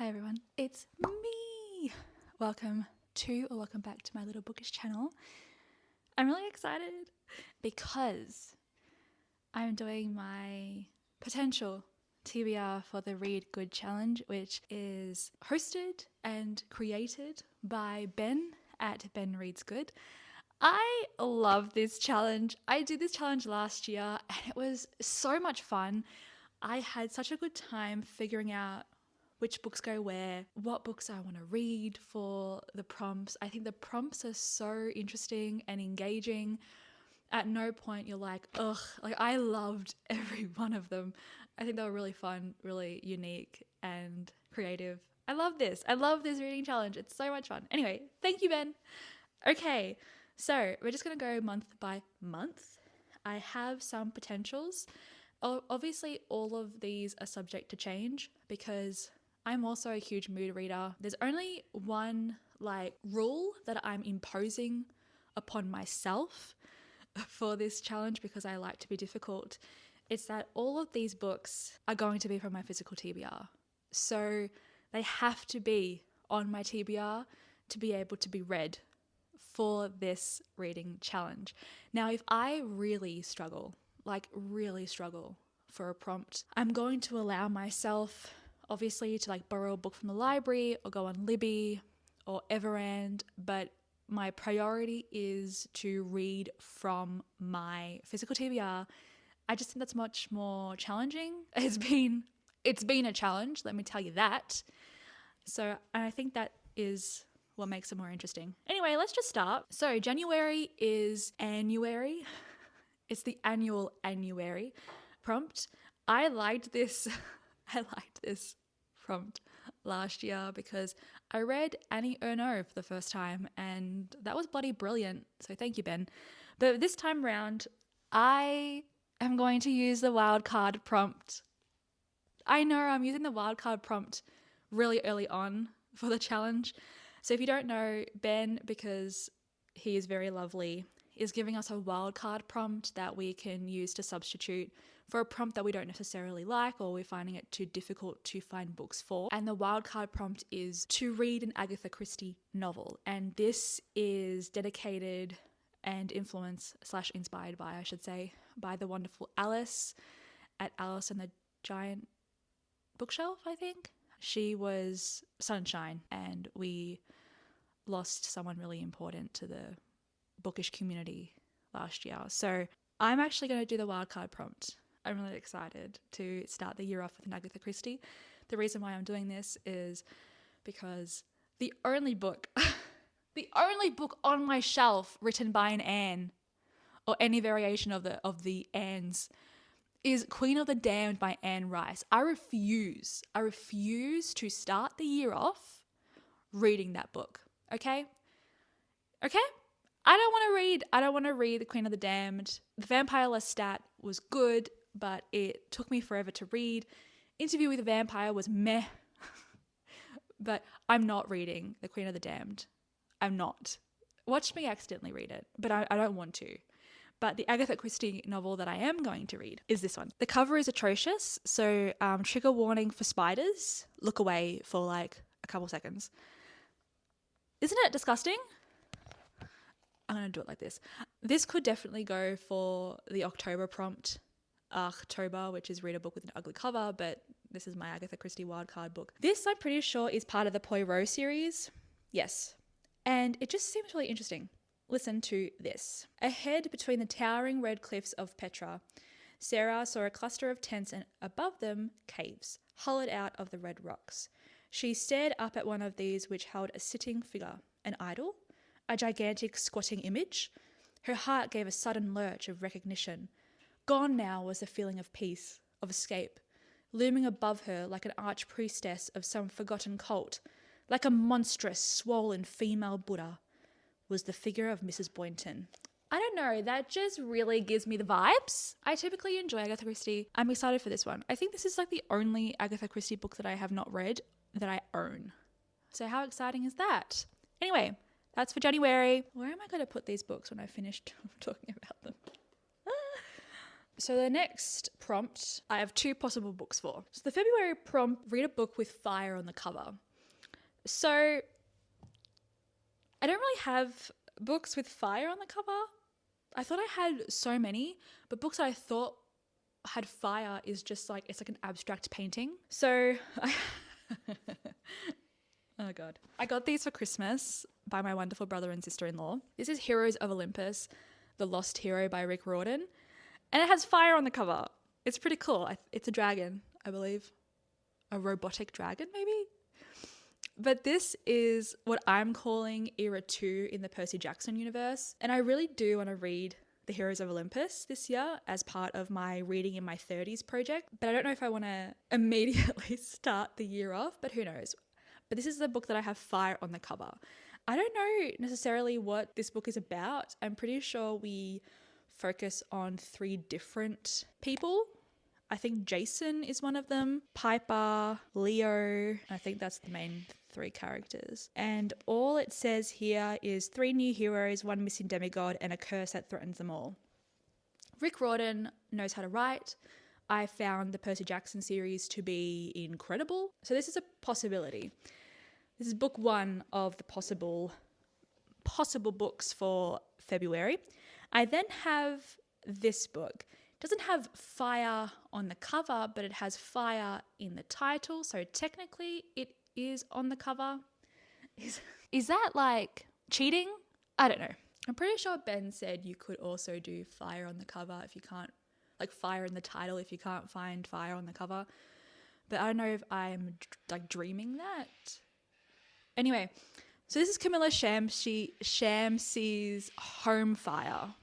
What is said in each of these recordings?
Hi everyone, it's me! Welcome back to my little bookish channel. I'm really excited because I'm doing my potential TBR for the Read Good Challenge, which is hosted and created by Ben at Ben Reads Good. I love this challenge. I did this challenge last year and it was so much fun. I had such a good time figuring out which books go where, what books I want to read for the prompts. I think the prompts are so interesting and engaging. At no point you're like, ugh, like I loved every one of them. I think they were really fun, really unique and creative. I love this reading challenge. It's so much fun. Anyway, thank you, Ben. Okay, so we're just going to go month by month. I have some potentials. Obviously, all of these are subject to change because I'm also a huge mood reader. There's only one rule that I'm imposing upon myself for this challenge because I like to be difficult. It's that all of these books are going to be from my physical TBR. So they have to be on my TBR to be able to be read for this reading challenge. Now, if I really struggle for a prompt, I'm going to allow myself obviously to borrow a book from the library or go on Libby or Everand, but my priority is to read from my physical TBR. I just think that's much more challenging. It's been a challenge, let me tell you that. So I think that is what makes it more interesting. Anyway, let's just start. So January is annuary. It's the annuary prompt. I liked this prompt last year because I read Annie Ernaux for the first time and that was bloody brilliant. So thank you, Ben. But this time round, I am going to use the wildcard prompt. I know I'm using the wildcard prompt really early on for the challenge. So if you don't know, Ben, because he is very lovely, is giving us a wildcard prompt that we can use to substitute for a prompt that we don't necessarily like or we're finding it too difficult to find books for. And the wildcard prompt is to read an Agatha Christie novel. And this is dedicated and influenced/inspired by, I should say, by the wonderful Alice at Alice and the Giant Bookshelf, I think. She was Sunshine and we lost someone really important to the bookish community last year. So I'm actually going to do the wildcard prompt. I'm really excited to start the year off with an Agatha Christie. The reason why I'm doing this is because the only book on my shelf written by an Anne or any variation of the Annes is Queen of the Damned by Anne Rice. I refuse to start the year off reading that book. Okay? I don't want to read The Queen of the Damned. The Vampire Lestat was good, but it took me forever to read. Interview with a Vampire was meh. But I'm not reading The Queen of the Damned. I'm not. Watch me accidentally read it, but I don't want to. But the Agatha Christie novel that I am going to read is this one. The cover is atrocious, so trigger warning for spiders. Look away for a couple seconds. Isn't it disgusting? I'm going to do it like this. This could definitely go for the October prompt. October, which is read a book with an ugly cover, but this is my Agatha Christie wildcard book. This, I'm pretty sure, is part of the Poirot series. Yes. And it just seems really interesting. Listen to this. Ahead between the towering red cliffs of Petra, Sarah saw a cluster of tents and above them caves, hollowed out of the red rocks. She stared up at one of these which held a sitting figure, an idol, a gigantic squatting image. Her heart gave a sudden lurch of recognition. Gone now was the feeling of peace, of escape. Looming above her like an arch-priestess of some forgotten cult, like a monstrous, swollen female Buddha, was the figure of Mrs. Boynton. I don't know, that just really gives me the vibes. I typically enjoy Agatha Christie. I'm excited for this one. I think this is the only Agatha Christie book that I have not read that I own. So how exciting is that? Anyway, that's for January. Where am I going to put these books when I finish talking about them? So the next prompt, I have 2 possible books for. So the February prompt, read a book with fire on the cover. So I don't really have books with fire on the cover. I thought I had so many, but books that I thought had fire is just like, it's like an abstract painting. So oh God. I got these for Christmas by my wonderful brother and sister-in-law. This is Heroes of Olympus, The Lost Hero by Rick Riordan. And it has fire on the cover. It's pretty cool. It's a dragon, I believe. A robotic dragon, maybe? But this is what I'm calling Era 2 in the Percy Jackson universe. And I really do want to read The Heroes of Olympus this year as part of my Reading in My 30s project. But I don't know if I want to immediately start the year off, but who knows? But this is the book that I have fire on the cover. I don't know necessarily what this book is about. I'm pretty sure we focus on 3 different people. I think Jason is one of them, Piper, Leo. I think that's the main 3 characters. And all it says here is 3 new heroes, 1 missing demigod, and a curse that threatens them all. Rick Riordan knows how to write. I found the Percy Jackson series to be incredible. So this is a possibility. This is book 1 of the possible books for February. I then have this book. It doesn't have fire on the cover, but it has fire in the title. So technically it is on the cover. Is that like cheating? I don't know. I'm pretty sure Ben said you could also do fire on the cover if you can't, like fire in the title if you can't find fire on the cover. But I don't know if I'm like dreaming that. Anyway, so this is Camilla Shamsie's Home Fire.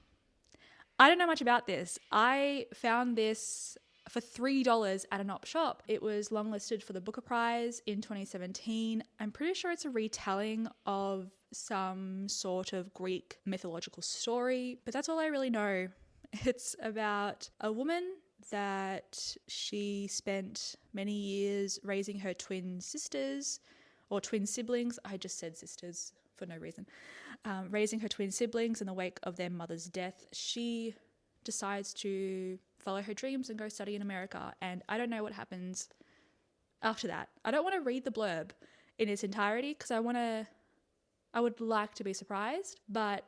I don't know much about this. I found this for $3 at an op shop. It was longlisted for the Booker Prize in 2017. I'm pretty sure it's a retelling of some sort of Greek mythological story, but that's all I really know. It's about a woman that she spent many years raising her twin sisters or twin siblings. I just said sisters for no reason. Raising her twin siblings in the wake of their mother's death. She decides to follow her dreams and go study in America. And I don't know what happens after that. I don't want to read the blurb in its entirety because I would like to be surprised. But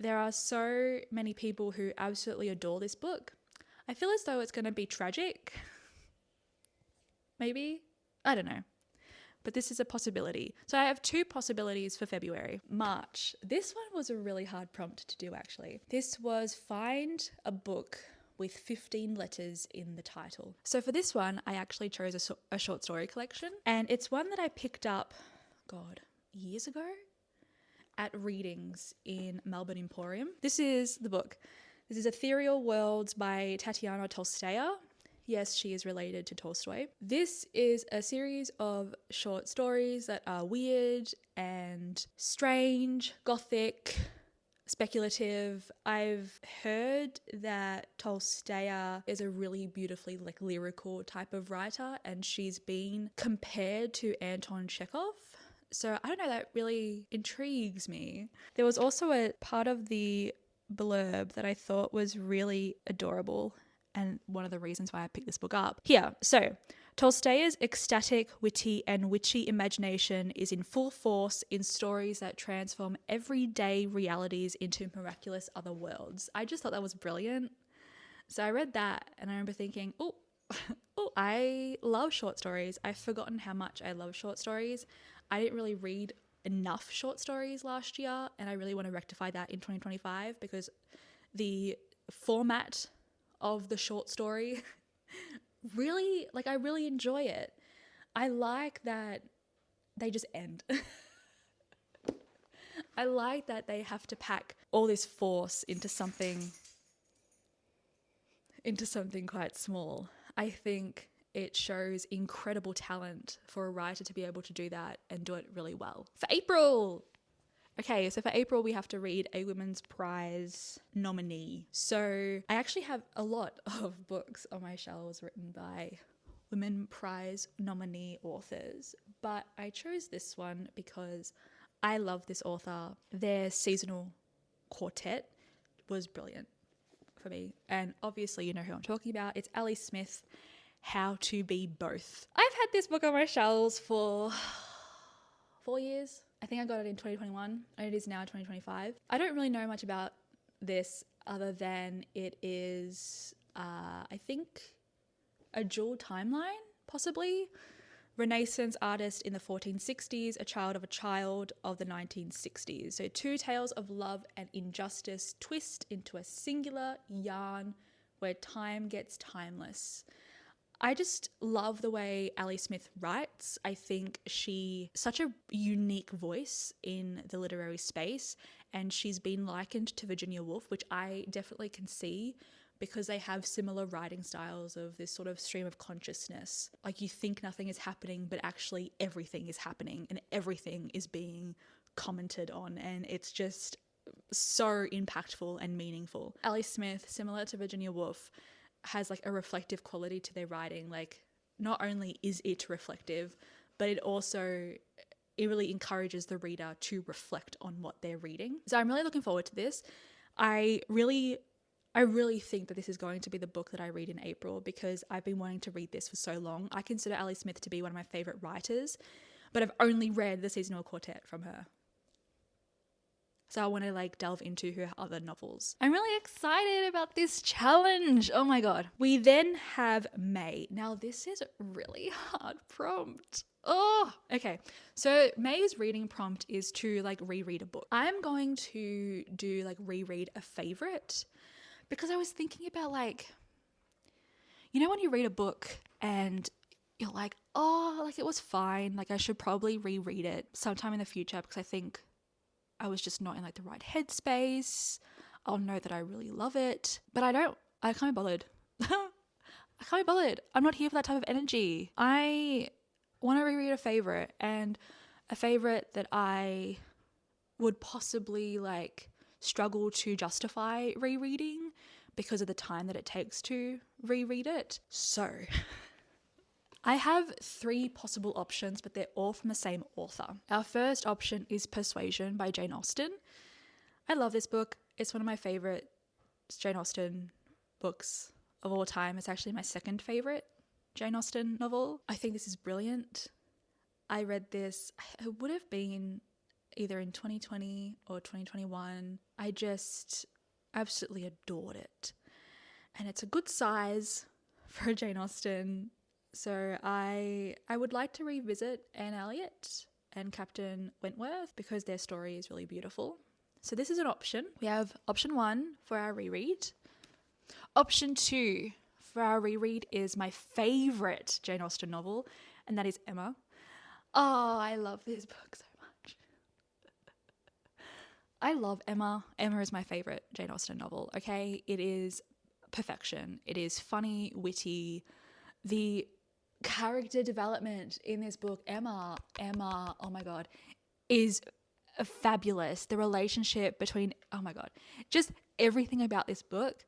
there are so many people who absolutely adore this book. I feel as though it's going to be tragic. Maybe. I don't know. But this is a possibility. So I have 2 possibilities for February. March. This one was a really hard prompt to do, actually. This was find a book with 15 letters in the title. So for this one, I actually chose a short story collection. And it's one that I picked up, years ago at readings in Melbourne Emporium. This is the book. This is Ethereal Worlds by Tatiana Tolstoya. Yes, she is related to Tolstoy. This is a series of short stories that are weird and strange, gothic, speculative. I've heard that Tolstoya is a really beautifully lyrical type of writer, and she's been compared to Anton Chekhov. So I don't know, that really intrigues me. There was also a part of the blurb that I thought was really adorable, and one of the reasons why I picked this book up. Here, so Tolstoya's ecstatic, witty, and witchy imagination is in full force in stories that transform everyday realities into miraculous other worlds. I just thought that was brilliant. So I read that and I remember thinking, oh, I love short stories. I've forgotten how much I love short stories. I didn't really read enough short stories last year, and I really want to rectify that in 2025 because the format of the short story really, I really enjoy it. I like that they just end. I like that they have to pack all this force into something quite small. I think it shows incredible talent for a writer to be able to do that and do it really well. For April! Okay, so for April, we have to read a Women's Prize nominee. So I actually have a lot of books on my shelves written by Women's Prize nominee authors, but I chose this one because I love this author. Their seasonal quartet was brilliant. for me. And obviously you know who I'm talking about. It's Allie Smith, How to Be Both. I've had this book on my shelves for 4 years. I think I got it in 2021 and it is now 2025. I don't really know much about this other than it is, I think, a dual timeline, possibly. Renaissance artist in the 1460s, a child of the 1960s. So two tales of love and injustice twist into a singular yarn where time gets timeless. I just love the way Allie Smith writes. I think she's such a unique voice in the literary space, and she's been likened to Virginia Woolf, which I definitely can see, because they have similar writing styles of this sort of stream of consciousness. Like you think nothing is happening, but actually everything is happening and everything is being commented on. And it's just so impactful and meaningful. Allie Smith, similar to Virginia Woolf, has like a reflective quality to their writing. Like not only is it reflective, but it really encourages the reader to reflect on what they're reading. So I'm really looking forward to this. I really think that this is going to be the book that I read in April because I've been wanting to read this for so long. I consider Allie Smith to be one of my favorite writers, but I've only read the Seasonal Quartet from her. So I want to like delve into her other novels. I'm really excited about this challenge. Oh my God. We then have May. Now this is a really hard prompt. Oh, okay. So May's reading prompt is to like reread a book. I'm going to do like reread a favorite, because I was thinking about like, you know, when you read a book and you're like, oh, like it was fine. Like I should probably reread it sometime in the future because I think I was just not in like the right headspace. I'll know that I really love it, but I can't be bothered. I can't be bothered. I'm not here for that type of energy. I want to reread a favorite, and a favorite that I would possibly like struggle to justify rereading because of the time that it takes to reread it. So I have 3 possible options, but they're all from the same author. Our first option is Persuasion by Jane Austen. I love this book. It's one of my favorite Jane Austen books of all time. It's actually my second favorite Jane Austen novel. I think this is brilliant. I read this, it would have been either in 2020 or 2021. I just absolutely adored it. And it's a good size for a Jane Austen. So I would like to revisit Anne Elliot and Captain Wentworth because their story is really beautiful. So this is an option. We have option 1 for our reread. Option 2 for our reread is my favorite Jane Austen novel, and that is Emma. Oh, I love this book so much. I love Emma. Emma is my favorite Jane Austen novel, okay? It is perfection. It is funny, witty. The character development in this book, Emma, oh my God, is fabulous. The relationship between, oh my God, just everything about this book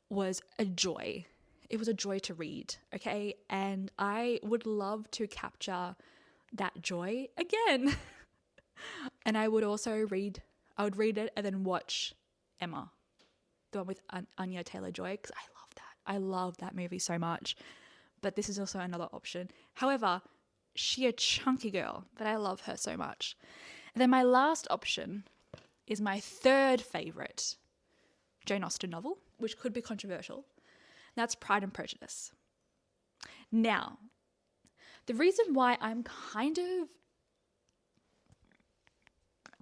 was a joy. It was a joy to read, okay? And I would love to capture that joy again. And I would also read it and then watch Emma, the one with Anya Taylor-Joy, because I love that movie so much. But this is also another option. However, she's a chunky girl, but I love her so much. And then my last option is my third favorite Jane Austen novel, which could be controversial. That's Pride and Prejudice. Now, the reason why I'm kind of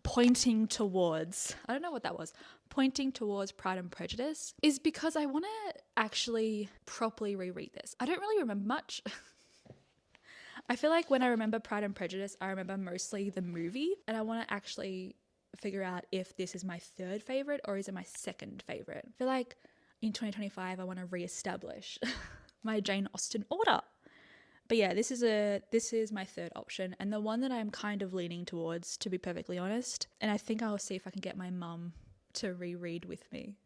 pointing towards Pride and Prejudice is because I want to actually properly reread this. I don't really remember much. I feel like when I remember Pride and Prejudice, I remember mostly the movie, and I want to actually figure out if this is my third favorite or is it my second favorite. I feel like in 2025, I want to reestablish my Jane Austen order. But yeah, this is my third option, and the one that I'm kind of leaning towards, to be perfectly honest. And I think I'll see if I can get my mum to reread with me.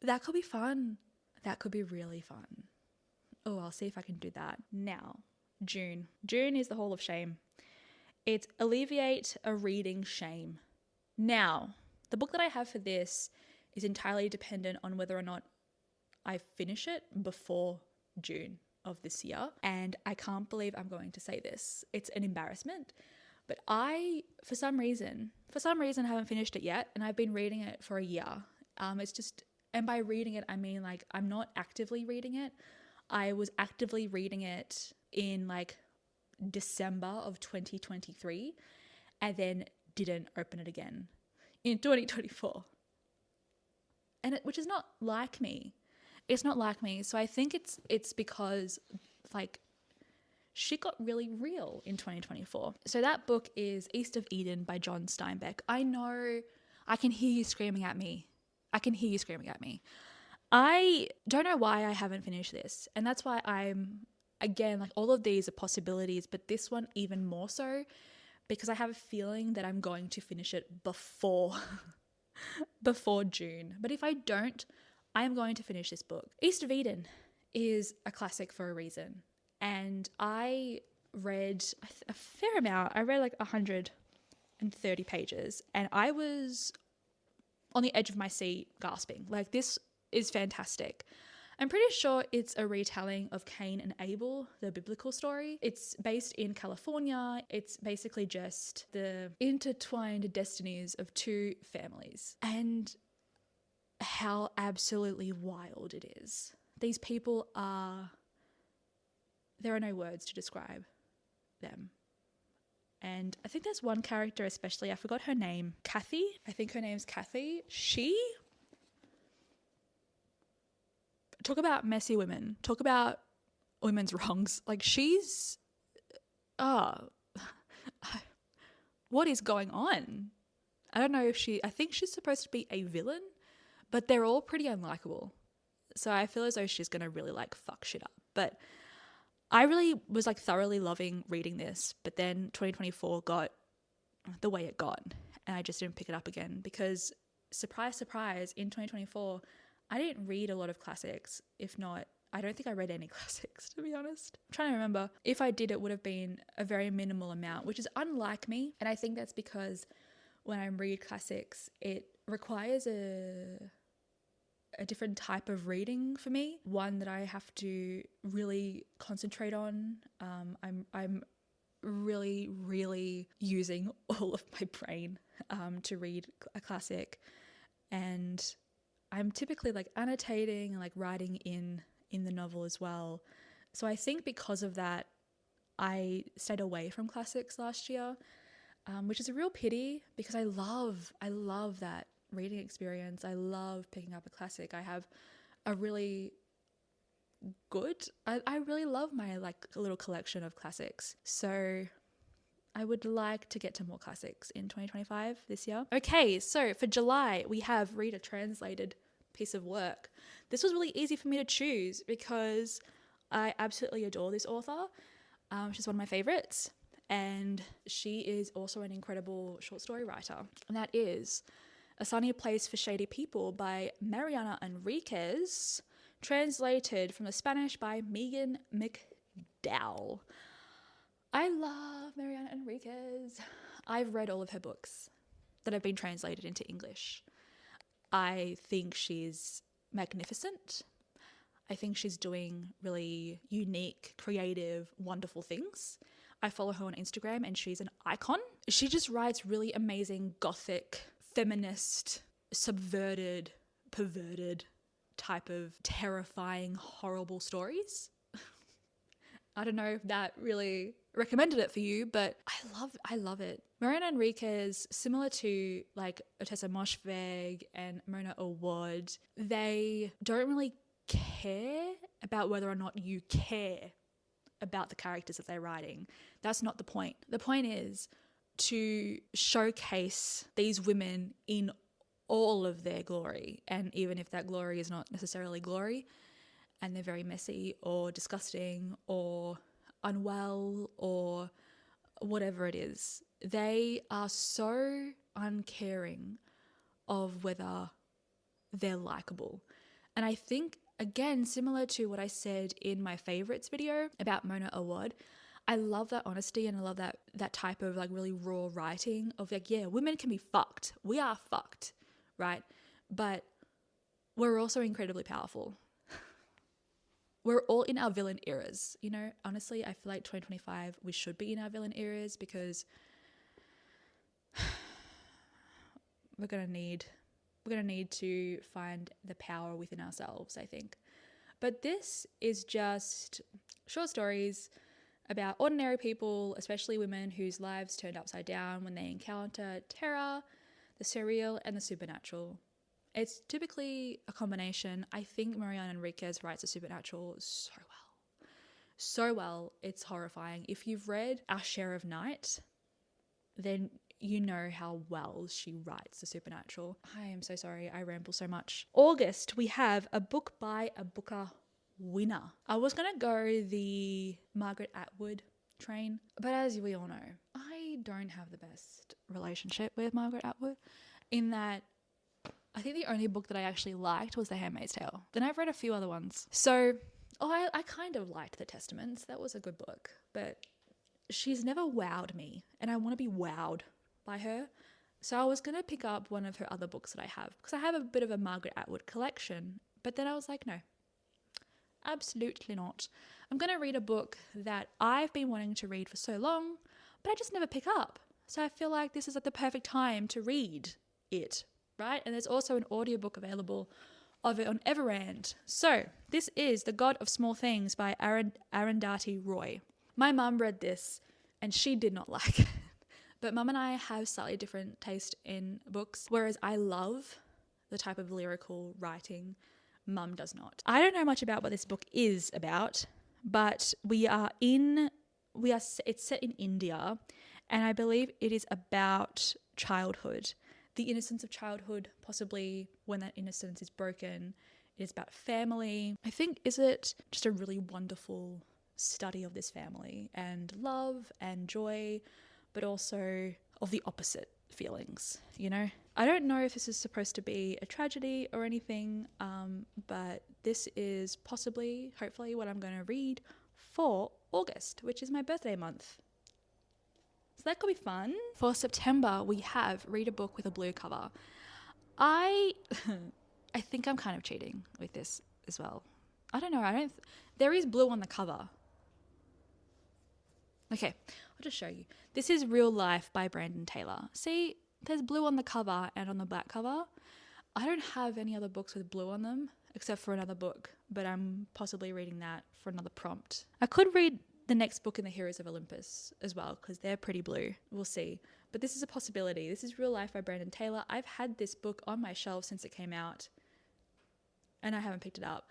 That could be fun. That could be really fun. Oh, I'll see if I can do that. Now, June. June is the Hall of Shame. It's Alleviate a Reading Shame. Now, the book that I have for this is entirely dependent on whether or not I finish it before June of this year. And I can't believe I'm going to say this. It's an embarrassment. But I, for some reason, haven't finished it yet. And I've been reading it for a year. And by reading it, I mean like I'm not actively reading it. I was actively reading it in like December of 2023 and then didn't open it again in 2024. Which is not like me. It's not like me. So I think it's because like shit got really real in 2024. So that book is East of Eden by John Steinbeck. I know I can hear you screaming at me. I don't know why I haven't finished this. And that's why I'm, again, like all of these are possibilities, but this one even more so because I have a feeling that I'm going to finish it before June. But if I don't, I am going to finish this book. East of Eden is a classic for a reason. And I read a fair amount. I read like 130 pages and I was on the edge of my seat gasping. Like, this is fantastic. I'm pretty sure it's a retelling of Cain and Abel, the biblical story. It's based in California. It's basically just the intertwined destinies of two families and how absolutely wild it is. These people there are no words to describe them. And I think there's one character especially, I forgot her name, Kathy. I think her name's Kathy. Talk about messy women. Talk about women's wrongs. Like what is going on? I don't know if I think she's supposed to be a villain, but they're all pretty unlikable. So I feel as though she's going to really like fuck shit up. But I really was like thoroughly loving reading this, but then 2024 got the way it got and I just didn't pick it up again because surprise, surprise, in 2024, I didn't read a lot of classics. If not, I don't think I read any classics, to be honest. I'm trying to remember. If I did, it would have been a very minimal amount, which is unlike me. And I think that's because when I read classics, it requires a different type of reading for me, one that I have to really concentrate on. I'm really, really using all of my brain to read a classic, and I'm typically like annotating and like writing in the novel as well. So I think because of that, I stayed away from classics last year, which is a real pity because I love that reading experience. I love picking up a classic. I have a really good, I really love my like little collection of classics. So I would like to get to more classics in 2025 this year. Okay, so for July, we have read a translated piece of work. This was really easy for me to choose because I absolutely adore this author. She's one of my favorites, and she is also an incredible short story writer. And that is A Sunny Place for Shady People by Mariana Enriquez, translated from the Spanish by Megan McDowell. I love Mariana Enriquez. I've read all of her books that have been translated into English. I think she's magnificent. I think she's doing really unique, creative, wonderful things. I follow her on Instagram and she's an icon. She just writes really amazing gothic, feminist, subverted, perverted type of terrifying, horrible stories. I don't know if that really recommended it for you, but I love it. Mariana Enriquez, similar to like Otessa Moshfegh and Mona Awad, they don't really care about whether or not you care about the characters that they're writing. That's not the point. The point is to showcase these women in all of their glory. And even if that glory is not necessarily glory, and they're very messy or disgusting or unwell or whatever it is, they are so uncaring of whether they're likable. And I think, again, similar to what I said in my favorites video about Mona Awad, I love that honesty and I love that type of like really raw writing of like, yeah, women can be fucked. We are fucked, right? But we're also incredibly powerful. we're all in our villain eras, you know. Honestly, I feel like 2025 we should be in our villain eras, because we're gonna need to find the power within ourselves, I think. But this is just short stories about ordinary people, especially women, whose lives turned upside down when they encounter terror, the surreal, and the supernatural. It's typically a combination. I think Mariana Enriquez writes the supernatural so well. It's horrifying. If you've read Our Share of Night, then you know how well she writes the supernatural. I am so sorry, I ramble so much. August, we have a book by a booker winner. I was gonna go the Margaret Atwood train, but as we all know, I don't have the best relationship with Margaret Atwood, in that I think the only book that I actually liked was The Handmaid's Tale. Then I've read a few other ones. So, I kind of liked The Testaments. That was a good book, but she's never wowed me, and I want to be wowed by her. So I was going to pick up one of her other books that I have, because I have a bit of a Margaret Atwood collection, but then I was like, no, absolutely not. I'm going to read a book that I've been wanting to read for so long, but I just never pick up. So I feel like this is like the perfect time to read it, right? And there's also an audiobook available of it on Everand. So this is The God of Small Things by Arundhati Roy. My mum read this and she did not like it. But mum and I have slightly different taste in books, whereas I love the type of lyrical writing mum does not. I don't know much about what this book is about, but it's set in India, and I believe it is about childhood, the innocence of childhood, possibly when that innocence is broken. It is about family. I think, is it just a really wonderful study of this family and love and joy, but also of the opposite feelings, you know? I don't know if this is supposed to be a tragedy or anything, but this is possibly, hopefully, what I'm going to read for August, which is my birthday month. So that could be fun. For September, we have Read a Book with a Blue Cover. I think I'm kind of cheating with this as well. I don't know. There is blue on the cover. Okay, I'll just show you. This is Real Life by Brandon Taylor. See, there's blue on the cover and on the back cover. I don't have any other books with blue on them except for another book, but I'm possibly reading that for another prompt. I could read the next book in the Heroes of Olympus as well, because they're pretty blue. We'll see. But this is a possibility. This is Real Life by Brandon Taylor. I've had this book on my shelf since it came out, and I haven't picked it up.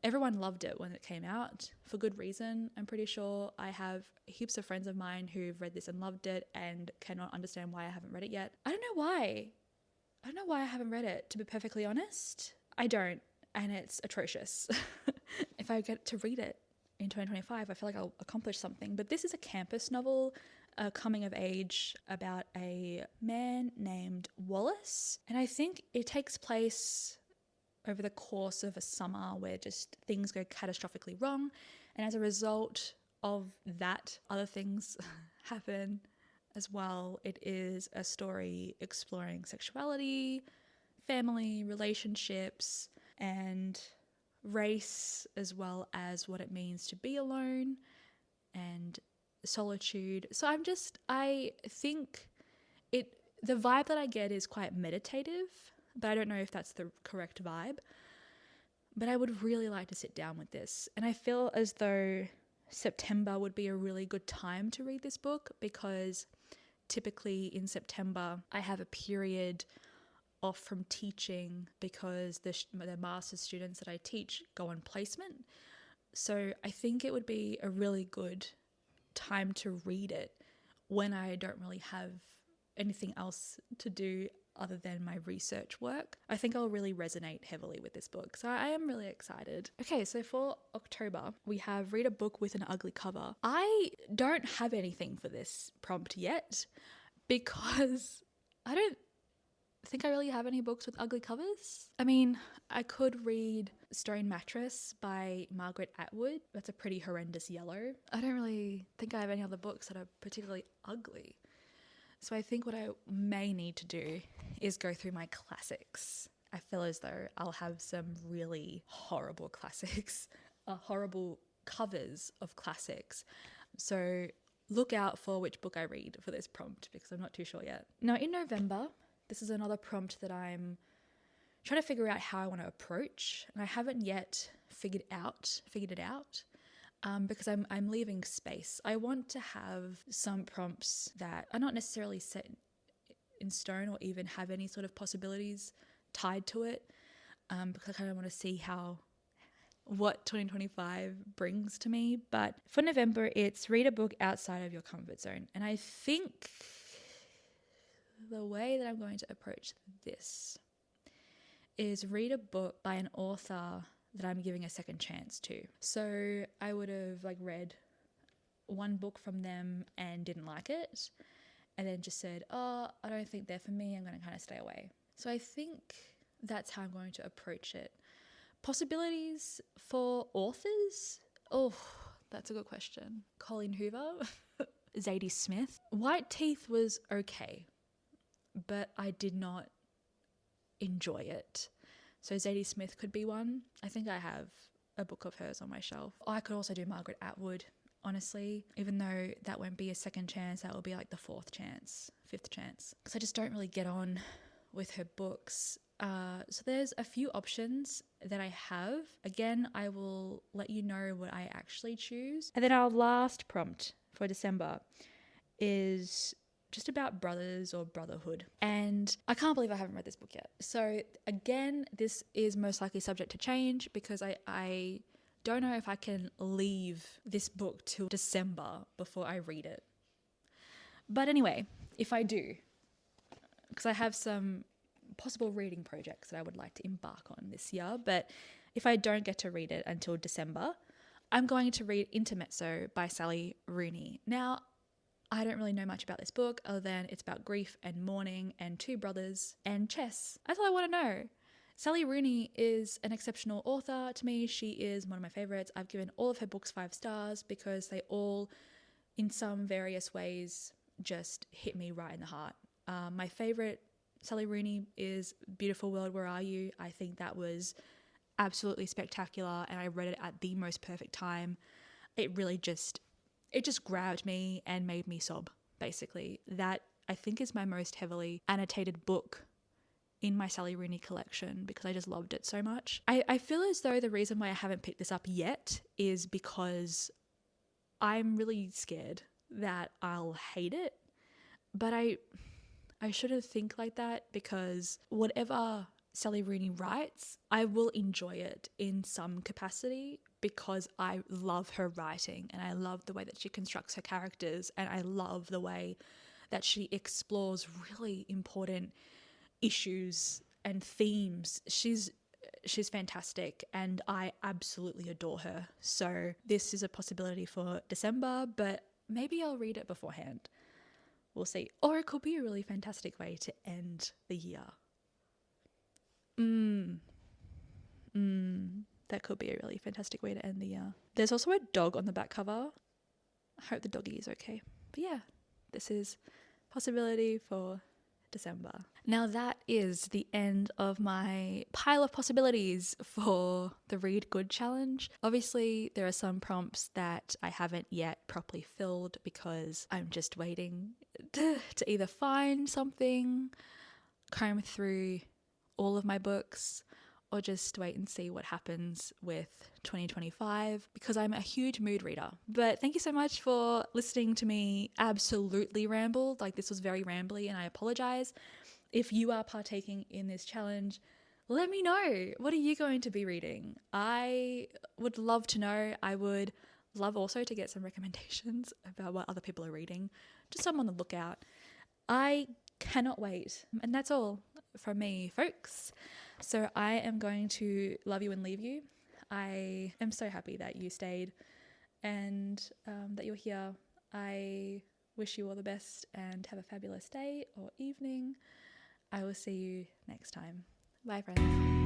Everyone loved it when it came out, for good reason, I'm pretty sure. I have heaps of friends of mine who've read this and loved it and cannot understand why I haven't read it yet. I don't know why. I don't know why I haven't read it, to be perfectly honest. I don't, and it's atrocious. If I get to read it in 2025, I feel like I'll accomplish something. But this is a campus novel, a coming of age about a man named Wallace. And I think it takes place over the course of a summer where just things go catastrophically wrong. And as a result of that, other things happen as well. It is a story exploring sexuality, family, relationships, and race, as well as what it means to be alone and solitude. So I think the vibe that I get is quite meditative, but I don't know if that's the correct vibe. But I would really like to sit down with this. And I feel as though September would be a really good time to read this book, because typically in September I have a period off from teaching because the master's students that I teach go on placement. So I think it would be a really good time to read it when I don't really have anything else to do other than my research work. I think I'll really resonate heavily with this book. So I am really excited. Okay, so for October, we have Read a Book with an Ugly Cover. I don't have anything for this prompt yet because I don't think I really have any books with ugly covers. I mean, I could read Stone Mattress by Margaret Atwood. That's a pretty horrendous yellow. I don't really think I have any other books that are particularly ugly. So I think what I may need to do is go through my classics I feel as though I'll have some really horrible classics, horrible covers of classics. So look out for which book I read for this prompt, because I'm not too sure yet. Now in November, this is another prompt that I'm trying to figure out how I want to approach, and I haven't yet figured it out. Because I'm leaving space. I want to have some prompts that are not necessarily set in stone or even have any sort of possibilities tied to it, because I kind of want to see what 2025 brings to me. But for November, it's read a book outside of your comfort zone. And I think the way that I'm going to approach this is read a book by an author that I'm giving a second chance to. So I would have read one book from them and didn't like it, and then just said, oh, I don't think they're for me, I'm going to kind of stay away. So I think that's how I'm going to approach it. Possibilities for authors? Oh, that's a good question. Colleen Hoover, Zadie Smith. White Teeth was okay, but I did not enjoy it. So Zadie Smith could be one. I think I have a book of hers on my shelf. I could also do Margaret Atwood, honestly, even though that won't be a second chance, that will be the fifth chance, because I just don't really get on with her books. So there's a few options that I have. Again, I will let you know what I actually choose. And then our last prompt for December is just about brothers or brotherhood. And I can't believe I haven't read this book yet. So again, this is most likely subject to change, because I don't know if I can leave this book till December before I read it. But anyway, if I do, because I have some possible reading projects that I would like to embark on this year, but if I don't get to read it until December, I'm going to read Intermezzo by Sally Rooney. Now, I don't really know much about this book other than it's about grief and mourning and two brothers and chess. That's all I want to know. Sally Rooney is an exceptional author to me. She is one of my favorites. I've given all of her books 5 stars because they all, in some various ways, just hit me right in the heart. My favorite Sally Rooney is Beautiful World, Where Are You? I think that was absolutely spectacular, and I read it at the most perfect time. It just grabbed me and made me sob, basically. That, I think, is my most heavily annotated book in my Sally Rooney collection because I just loved it so much. I feel as though the reason why I haven't picked this up yet is because I'm really scared that I'll hate it. But I shouldn't think like that, because whatever Sally Rooney writes, I will enjoy it in some capacity because I love her writing and I love the way that she constructs her characters, and I love the way that she explores really important issues and themes. She's fantastic and I absolutely adore her. So this is a possibility for December, but maybe I'll read it beforehand. We'll see. Or it could be a really fantastic way to end the year. That could be a really fantastic way to end the year. There's also a dog on the back cover. I hope the doggy is okay. But yeah, this is possibility for December. Now that is the end of my pile of possibilities for the Read Good challenge. Obviously, there are some prompts that I haven't yet properly filled because I'm just waiting to either find something, comb through all of my books, or just wait and see what happens with 2025 because I'm a huge mood reader. But thank you so much for listening to me absolutely ramble. This was very rambly and I apologize. If you are partaking in this challenge, let me know. What are you going to be reading? I would love to know. I would love also to get some recommendations about what other people are reading. Just so I'm on the lookout. I cannot wait. And that's all from me, folks. So I am going to love you and leave you. I am so happy that you stayed and that you're here. I wish you all the best and have a fabulous day or evening. I will see you next time. Bye, friends.